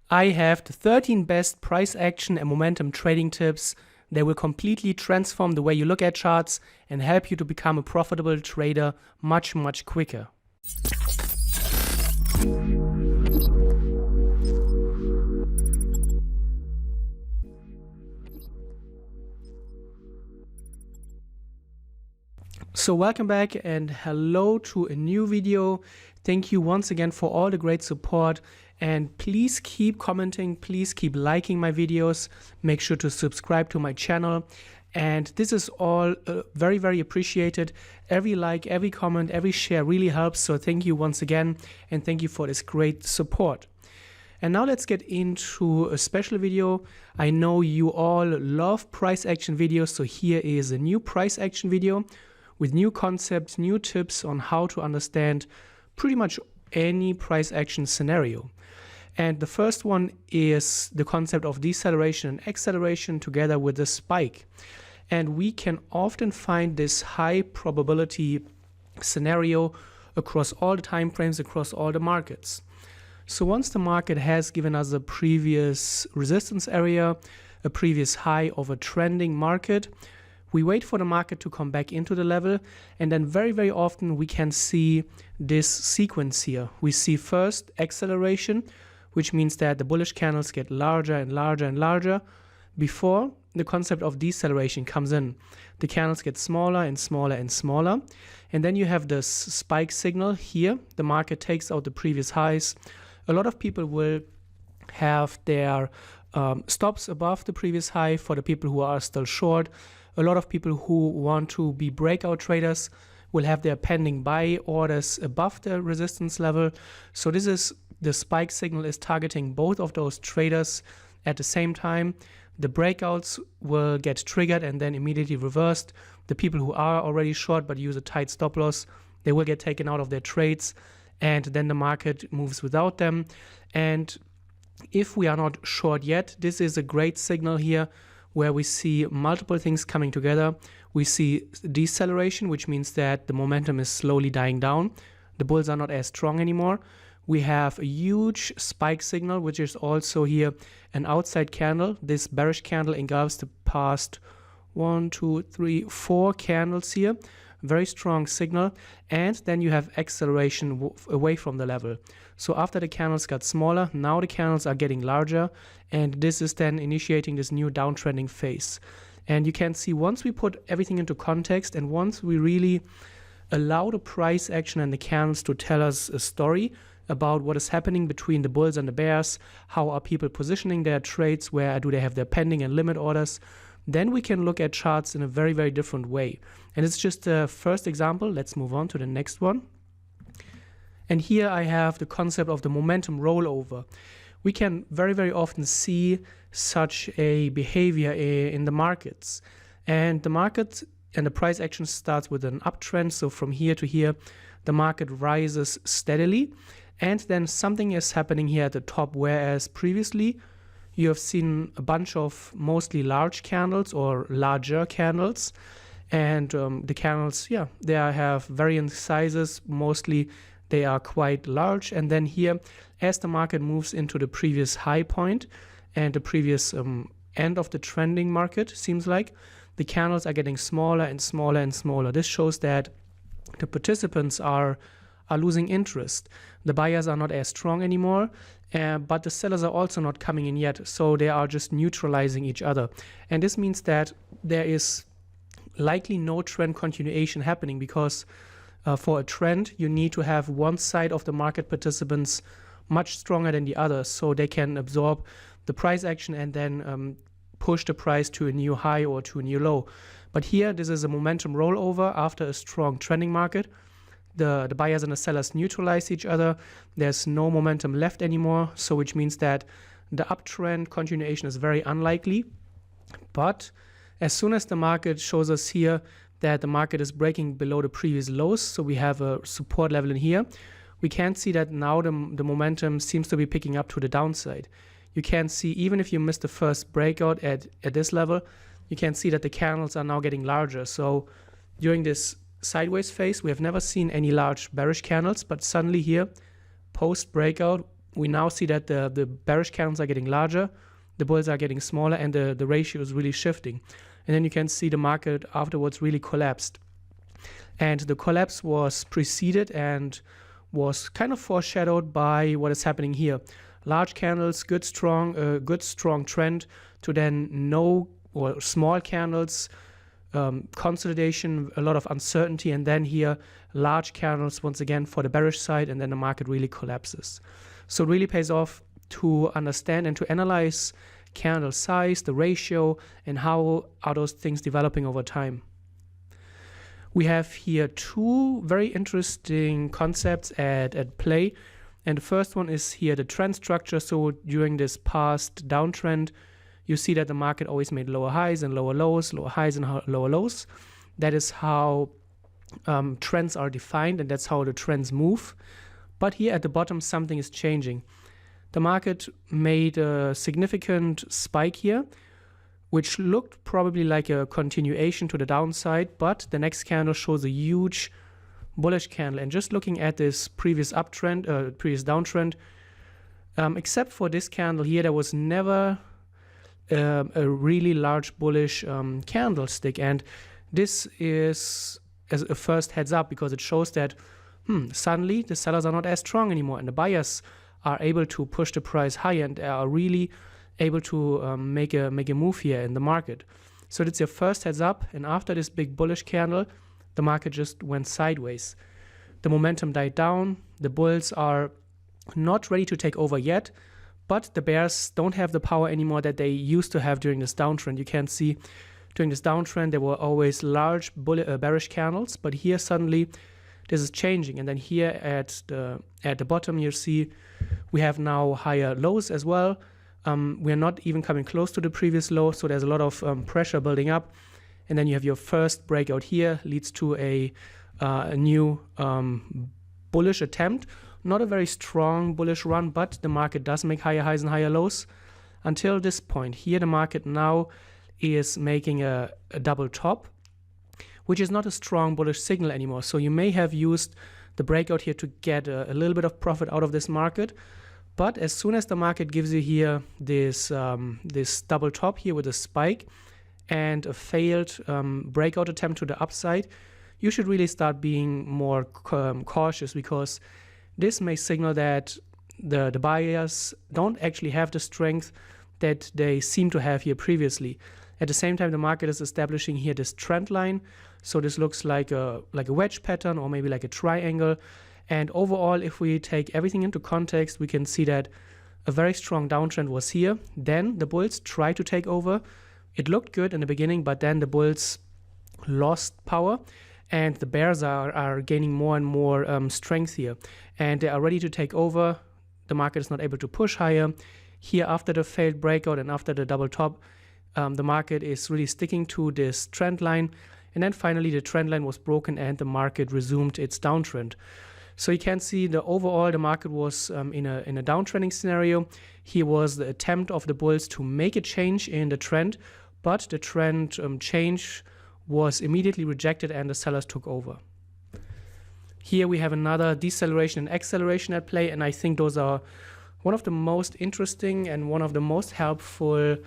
I have the 13 best price action and momentum trading tips that will completely transform the way you look at charts and help you to become a profitable trader much, much quicker. So welcome back and hello to a new video. Thank you once again for all the great support, and please keep commenting, please keep liking my videos, make sure to subscribe to my channel, and this is all very, very appreciated. Every like, every comment, every share really helps, so thank you once again, and thank you for this great support. And now let's get into a special video. I know you all love price action videos, so here is a new price action video with new concepts, new tips on how to understand pretty much any price action scenario. And the first one is the concept of deceleration and acceleration together with the spike. And we can often find this high probability scenario across all the time frames, across all the markets. So once the market has given us a previous resistance area, a previous high of a trending market, we wait for the market to come back into the level, and then very, very often we can see this sequence here. We see first acceleration, which means that the bullish candles get larger and larger and larger before the concept of deceleration comes in. The candles get smaller and smaller and smaller, and then you have this spike signal here. The market takes out the previous highs. A lot of people will have their stops above the previous high for the people who are still short. A lot of people who want to be breakout traders will have their pending buy orders above the resistance level. So this is the spike signal is targeting both of those traders at the same time. The breakouts will get triggered and then immediately reversed. The people who are already short but use a tight stop loss, they will get taken out of their trades, and then the market moves without them. And if we are not short yet, this is a great signal here where we see multiple things coming together. We see deceleration, which means that the momentum is slowly dying down. The bulls are not as strong anymore. We have a huge spike signal, which is also here an outside candle. This bearish candle engulfs the past 1, 2, 3, 4 candles here. Very strong signal. And then you have acceleration away from the level. So after the candles got smaller, now the candles are getting larger, and this is then initiating this new downtrending phase. And you can see once we put everything into context and once we really allow the price action and the candles to tell us a story about what is happening between the bulls and the bears, how are people positioning their trades, where do they have their pending and limit orders, then we can look at charts in a very, very different way. And it's just the first example. Let's move on to the next one. And here I have the concept of the momentum rollover. We can very, very often see such a behavior in the markets. And the market and the price action starts with an uptrend. So from here to here, the market rises steadily. And then something is happening here at the top, whereas previously you have seen a bunch of mostly large candles or larger candles. And the candles, yeah, they have varying sizes. Mostly they are quite large. And then here, as the market moves into the previous high point and the previous end of the trending market, seems like, the candles are getting smaller and smaller and smaller. This shows that the participants are losing interest. The buyers are not as strong anymore, but the sellers are also not coming in yet. So they are just neutralizing each other. And this means that there is likely no trend continuation happening, because for a trend, you need to have one side of the market participants much stronger than the other, so they can absorb the price action and then push the price to a new high or to a new low. But here, this is a momentum rollover after a strong trending market. The buyers and the sellers neutralize each other. There's no momentum left anymore, so which means that the uptrend continuation is very unlikely. But as soon as the market shows us here that the market is breaking below the previous lows, so we have a support level in here, we can see that now the momentum seems to be picking up to the downside. You can see, even if you missed the first breakout at this level, you can see that the candles are now getting larger. So during this sideways phase, we have never seen any large bearish candles, but suddenly here, post breakout, we now see that the bearish candles are getting larger, the bulls are getting smaller, and the ratio is really shifting. And then you can see the market afterwards really collapsed. And the collapse was preceded and was kind of foreshadowed by what is happening here. Large candles, good strong trend, to then no or small candles, consolidation, a lot of uncertainty, and then here large candles once again for the bearish side, and then the market really collapses. So it really pays off to understand and to analyze candle size, the ratio, and how are those things developing over time. We have here two very interesting concepts at play. And the first one is here the trend structure. So during this past downtrend, you see that the market always made lower highs and lower lows, lower highs and lower lows. That is how trends are defined, and that's how the trends move. But here at the bottom, something is changing. The market made a significant spike here, which looked probably like a continuation to the downside, but the next candle shows a huge bullish candle. And just looking at this previous uptrend, previous downtrend, except for this candle here, there was never a really large bullish candlestick. And this is as a first heads up, because it shows that suddenly the sellers are not as strong anymore, and the buyers are able to push the price higher and are really able to make a move here in the market. So that's your first heads up, and after this big bullish candle, the market just went sideways. The momentum died down. The bulls are not ready to take over yet, but the bears don't have the power anymore that they used to have during this downtrend. You can see during this downtrend there were always large bearish candles, but here suddenly this is changing. And then here at the bottom you see we have now higher lows as well. We are not even coming close to the previous low, so there's a lot of pressure building up. And then you have your first breakout here, leads to a new bullish attempt. Not a very strong bullish run, but the market does make higher highs and higher lows until this point. Here the market now is making a double top, which is not a strong bullish signal anymore. So you may have used the breakout here to get a little bit of profit out of this market. But as soon as the market gives you here this double top here with a spike and a failed breakout attempt to the upside, you should really start being more cautious, because this may signal that the buyers don't actually have the strength that they seem to have here previously. At the same time, the market is establishing here this trend line. So this looks like a wedge pattern, or maybe like a triangle. And overall, if we take everything into context, we can see that a very strong downtrend was here. Then the bulls tried to take over. It looked good in the beginning, but then the bulls lost power, and the bears are gaining more and more strength here. And they are ready to take over. The market is not able to push higher. Here, after the failed breakout and after the double top, the market is really sticking to this trend line. And then finally, the trend line was broken and the market resumed its downtrend. So you can see the overall, the market was in a downtrending scenario. Here was the attempt of the bulls to make a change in the trend, but the trend change was immediately rejected and the sellers took over. Here we have another deceleration and acceleration at play, and I think those are one of the most interesting and one of the most helpful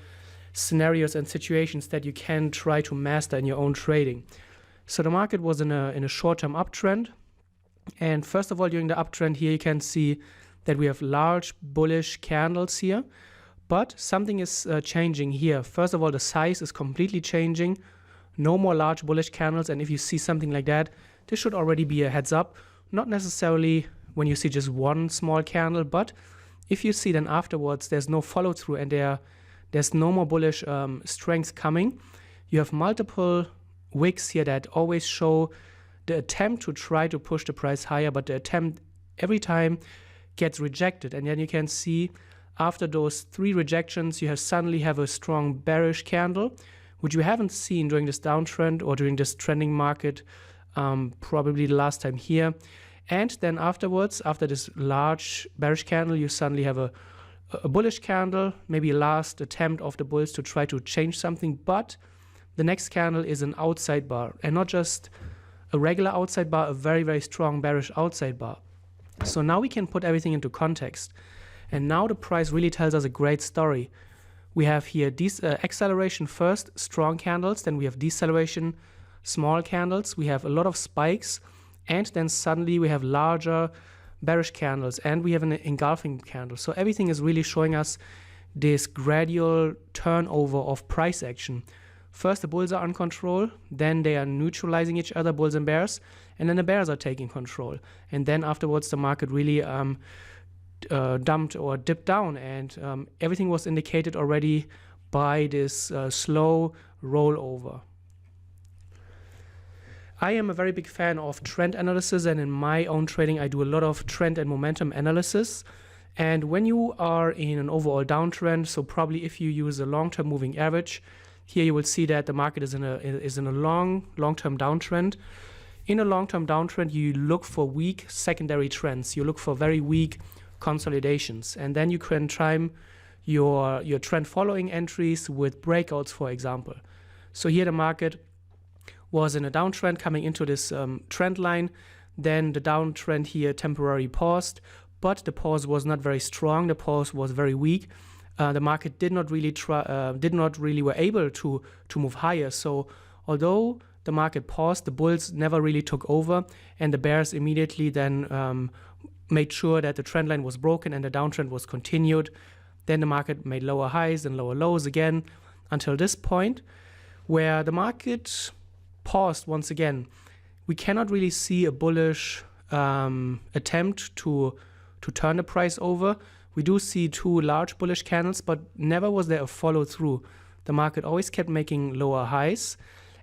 scenarios and situations that you can try to master in your own trading. So the market was in a short-term uptrend. And first of all, during the uptrend here, you can see that we have large bullish candles here, but something is changing here. First of all, the size is completely changing. No more large bullish candles. And if you see something like that, this should already be a heads up. Not necessarily when you see just one small candle, but if you see then afterwards, there's no follow through and there's no more bullish strength coming. You have multiple wicks here that always show the attempt to try to push the price higher, but the attempt every time gets rejected. And then you can see after those 3 rejections, you suddenly have a strong bearish candle, which you haven't seen during this downtrend or during this trending market, probably the last time here. And then afterwards, after this large bearish candle, you suddenly have a bullish candle, maybe a last attempt of the bulls to try to change something, but the next candle is an outside bar, and not just a regular outside bar, a very, very strong bearish outside bar. So now we can put everything into context. And now the price really tells us a great story. We have here acceleration first, strong candles, then we have deceleration, small candles, we have a lot of spikes, and then suddenly we have larger bearish candles, and we have an engulfing candle. So everything is really showing us this gradual turnover of price action. First the bulls are on control, then they are neutralizing each other, bulls and bears, and then the bears are taking control. And then afterwards the market really dumped or dipped down, and everything was indicated already by this slow rollover. I am a very big fan of trend analysis, and in my own trading I do a lot of trend and momentum analysis. And when you are in an overall downtrend, so probably if you use a long-term moving average, here you will see that the market is in a long-term downtrend. In a long-term downtrend, you look for weak secondary trends. You look for very weak consolidations, and then you can time your trend following entries with breakouts, for example. So here the market was in a downtrend coming into this trend line. Then the downtrend here temporarily paused, but the pause was not very strong. The pause was very weak. The market did not really were able to move higher. So although the market paused, the bulls never really took over, and the bears immediately then made sure that the trend line was broken and the downtrend was continued. Then the market made lower highs and lower lows again until this point where the market paused once again. We cannot really see a bullish attempt to turn the price over. We do see two large bullish candles, but never was there a follow through. The market always kept making lower highs,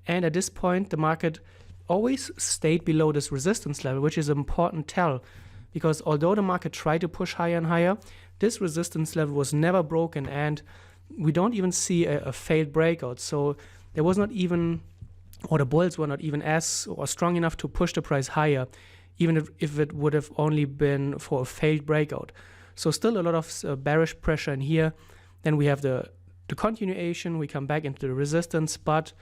and at this point the market always stayed below this resistance level, which is an important tell, because although the market tried to push higher and higher, this resistance level was never broken, and we don't even see a failed breakout. So there was not even, or the bulls were not even as or strong enough to push the price higher, even if it would have only been for a failed breakout. So still a lot of bearish pressure in here. Then we have the continuation, we come back into the resistance, but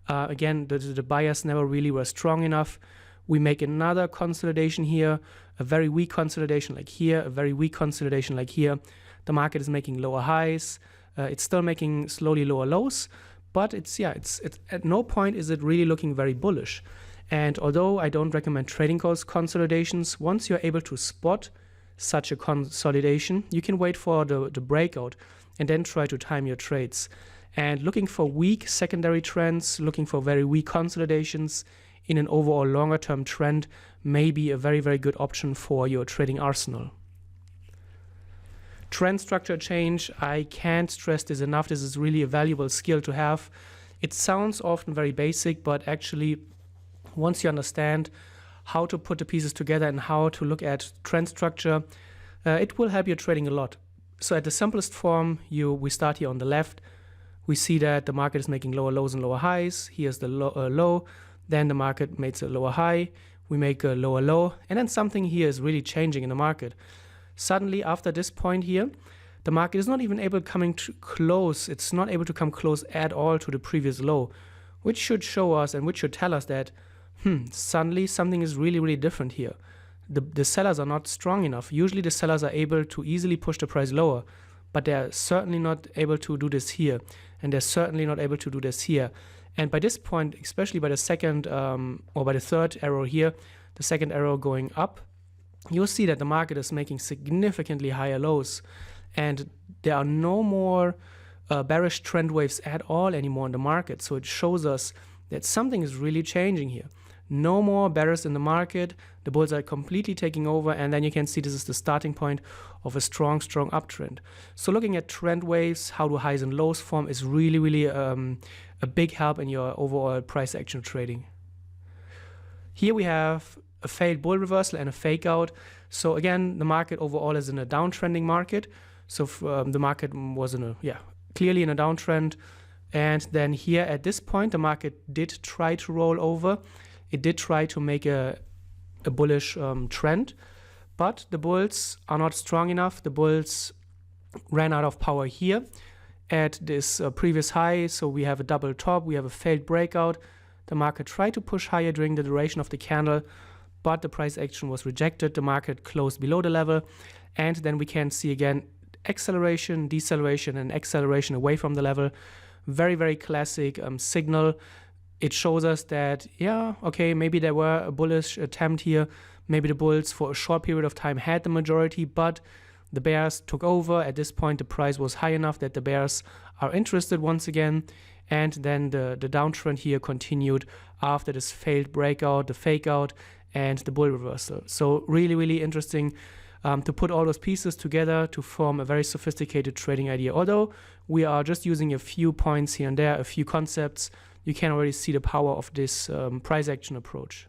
again, the buyers never really were strong enough. We make another consolidation here, a very weak consolidation like here, a very weak consolidation like here. The market is making lower highs. It's still making slowly lower lows, but it's at no point is it really looking very bullish. And although I don't recommend trading calls consolidations, once you're able to spot such a consolidation, you can wait for the breakout and then try to time your trades. And looking for weak secondary trends, looking for very weak consolidations in an overall longer term trend may be a very, very good option for your trading arsenal. Trend structure change, I can't stress this enough. This is really a valuable skill to have. It sounds often very basic, but actually once you understand how to put the pieces together and how to look at trend structure, it will help your trading a lot. So at the simplest form, we start here on the left. We see that the market is making lower lows and lower highs. Here's the low. Then the market makes a lower high. We make a lower low. And then something here is really changing in the market. Suddenly, after this point here, the market is not even able coming to close. It's not able to come close at all to the previous low, which should show us and which should tell us that suddenly something is really, really different here. The sellers are not strong enough. Usually the sellers are able to easily push the price lower, but they're certainly not able to do this here, and they're certainly not able to do this here. And by this point, especially by the second or by the third arrow here, the second arrow going up, you'll see that the market is making significantly higher lows, and there are no more bearish trend waves at all anymore in the market. So it shows us that something is really changing here. No more bears in the market. The bulls are completely taking over, and then you can see this is the starting point of a strong, strong uptrend. So looking at trend waves, how do highs and lows form, is really, really a big help in your overall price action trading. Here we have a failed bull reversal and a fake out. So again, the market overall is in a downtrending market. So the market was clearly in a downtrend. And then here at this point, the market did try to roll over. It did try to make a bullish trend, but the bulls are not strong enough. The bulls ran out of power here at this previous high. So we have a double top, we have a failed breakout. The market tried to push higher during the duration of the candle, but the price action was rejected. The market closed below the level, and then we can see again acceleration, deceleration, and acceleration away from the level. Very, very classic signal. It shows us that, yeah, okay, maybe there were a bullish attempt here. Maybe the bulls for a short period of time had the majority, but the bears took over. At this point, the price was high enough that the bears are interested once again. And then the downtrend here continued after this failed breakout, the fake out, and the bull reversal. So really, really interesting to put all those pieces together to form a very sophisticated trading idea. Although we are just using a few points here and there, a few concepts, you can already see the power of this price action approach.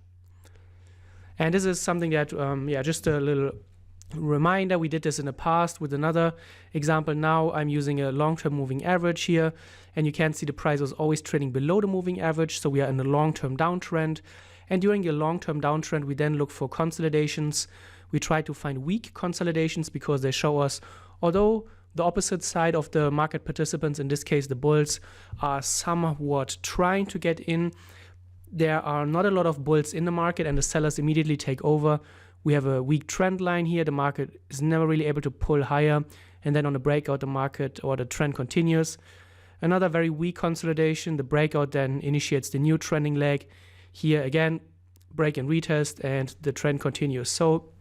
And this is something that, just a little reminder, we did this in the past with another example. Now I'm using a long-term moving average here, and you can see the price was always trading below the moving average, so we are in a long-term downtrend. And during the long-term downtrend, we then look for consolidations. We try to find weak consolidations because they show us, although the opposite side of the market participants, in this case the bulls, are somewhat trying to get in, there are not a lot of bulls in the market and the sellers immediately take over. We have a weak trend line here. The market is never really able to pull higher. And then on the breakout, the market or the trend continues. Another very weak consolidation. The breakout then initiates the new trending leg. Here again, break and retest, and the trend continues. So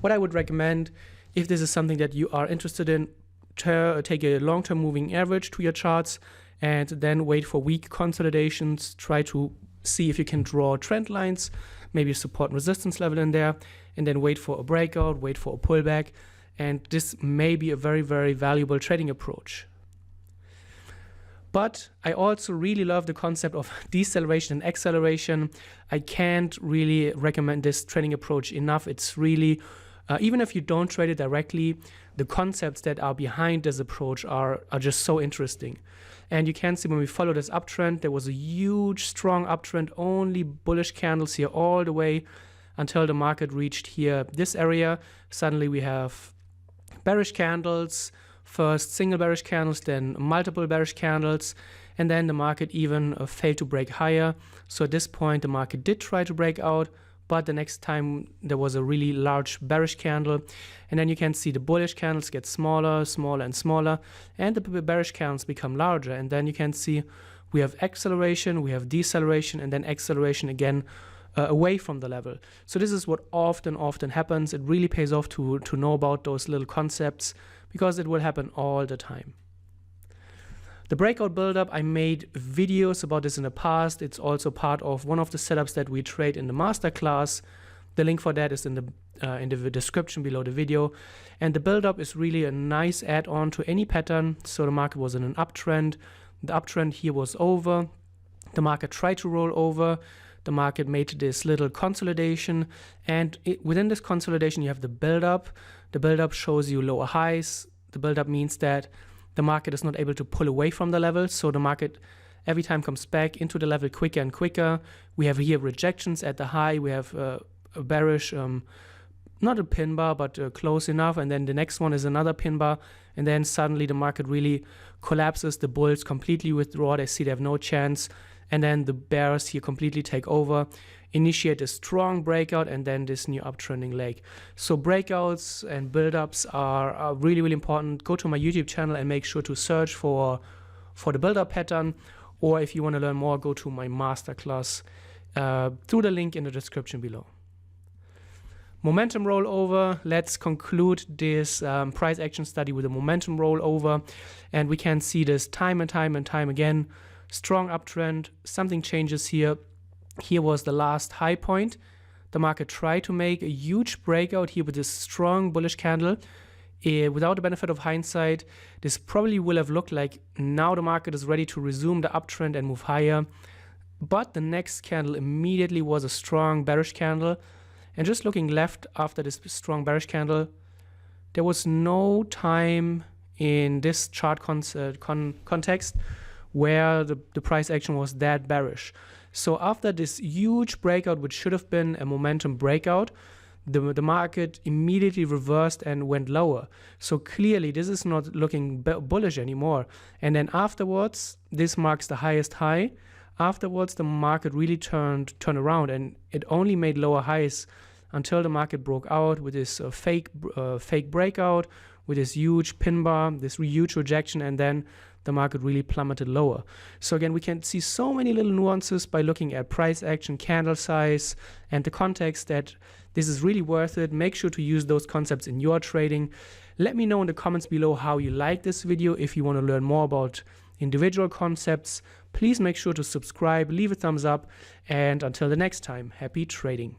what I would recommend, if this is something that you are interested in, take a long-term moving average to your charts and then wait for weak consolidations. Try to see if you can draw trend lines, maybe a support and resistance level in there, and then wait for a breakout, wait for a pullback. And this may be a very, very valuable trading approach. But I also really love the concept of deceleration and acceleration. I can't really recommend this trading approach enough. It's really, even if you don't trade it directly, the concepts that are behind this approach are just so interesting. And you can see when we follow this uptrend, there was a huge, strong uptrend, only bullish candles here all the way until the market reached here, this area. Suddenly we have bearish candles, first single bearish candles, then multiple bearish candles, and then the market even failed to break higher. So at this point, the market did try to break out, but the next time there was a really large bearish candle. And then you can see the bullish candles get smaller, smaller, and smaller, and the bearish candles become larger. And then you can see we have acceleration, we have deceleration, and then acceleration again away from the level. So this is what often happens. It really pays off to know about those little concepts because it will happen all the time. The breakout buildup, I made videos about this in the past. It's also part of one of the setups that we trade in the masterclass. The link for that is in the description below the video. And the buildup is really a nice add-on to any pattern. So the market was in an uptrend. The uptrend here was over. The market tried to roll over. The market made this little consolidation. And within this consolidation, you have the buildup. The buildup shows you lower highs. The buildup means that the market is not able to pull away from the level. So the market every time comes back into the level quicker and quicker. We have here rejections at the high. We have a bearish, not a pin bar, but close enough. And then the next one is another pin bar. And then suddenly the market really collapses. The bulls completely withdraw. They see they have no chance. And then the bears here completely take over, initiate a strong breakout, and then this new uptrending leg. So breakouts and buildups are really, really important. Go to my YouTube channel and make sure to search for the buildup pattern. Or if you want to learn more, go to my masterclass through the link in the description below. Momentum rollover. Let's conclude this price action study with a momentum rollover. And we can see this time and time and time again. Strong uptrend, something changes here. Here was the last high point. The market tried to make a huge breakout here with this strong bullish candle. Without the benefit of hindsight, this probably will have looked like now the market is ready to resume the uptrend and move higher. But the next candle immediately was a strong bearish candle. And just looking left after this strong bearish candle, there was no time in this chart context where the price action was that bearish. So after this huge breakout, which should have been a momentum breakout, the market immediately reversed and went lower. So clearly this is not looking bullish anymore. And then afterwards, this marks the highest high. Afterwards, the market really turned around, and it only made lower highs until the market broke out with this fake breakout, with this huge pin bar, this huge rejection, and then the market really plummeted lower. So again, we can see so many little nuances by looking at price action, candle size, and the context that this is really worth it. Make sure to use those concepts in your trading. Let me know in the comments below how you like this video. If you want to learn more about individual concepts, please make sure to subscribe, leave a thumbs up, and until the next time, happy trading.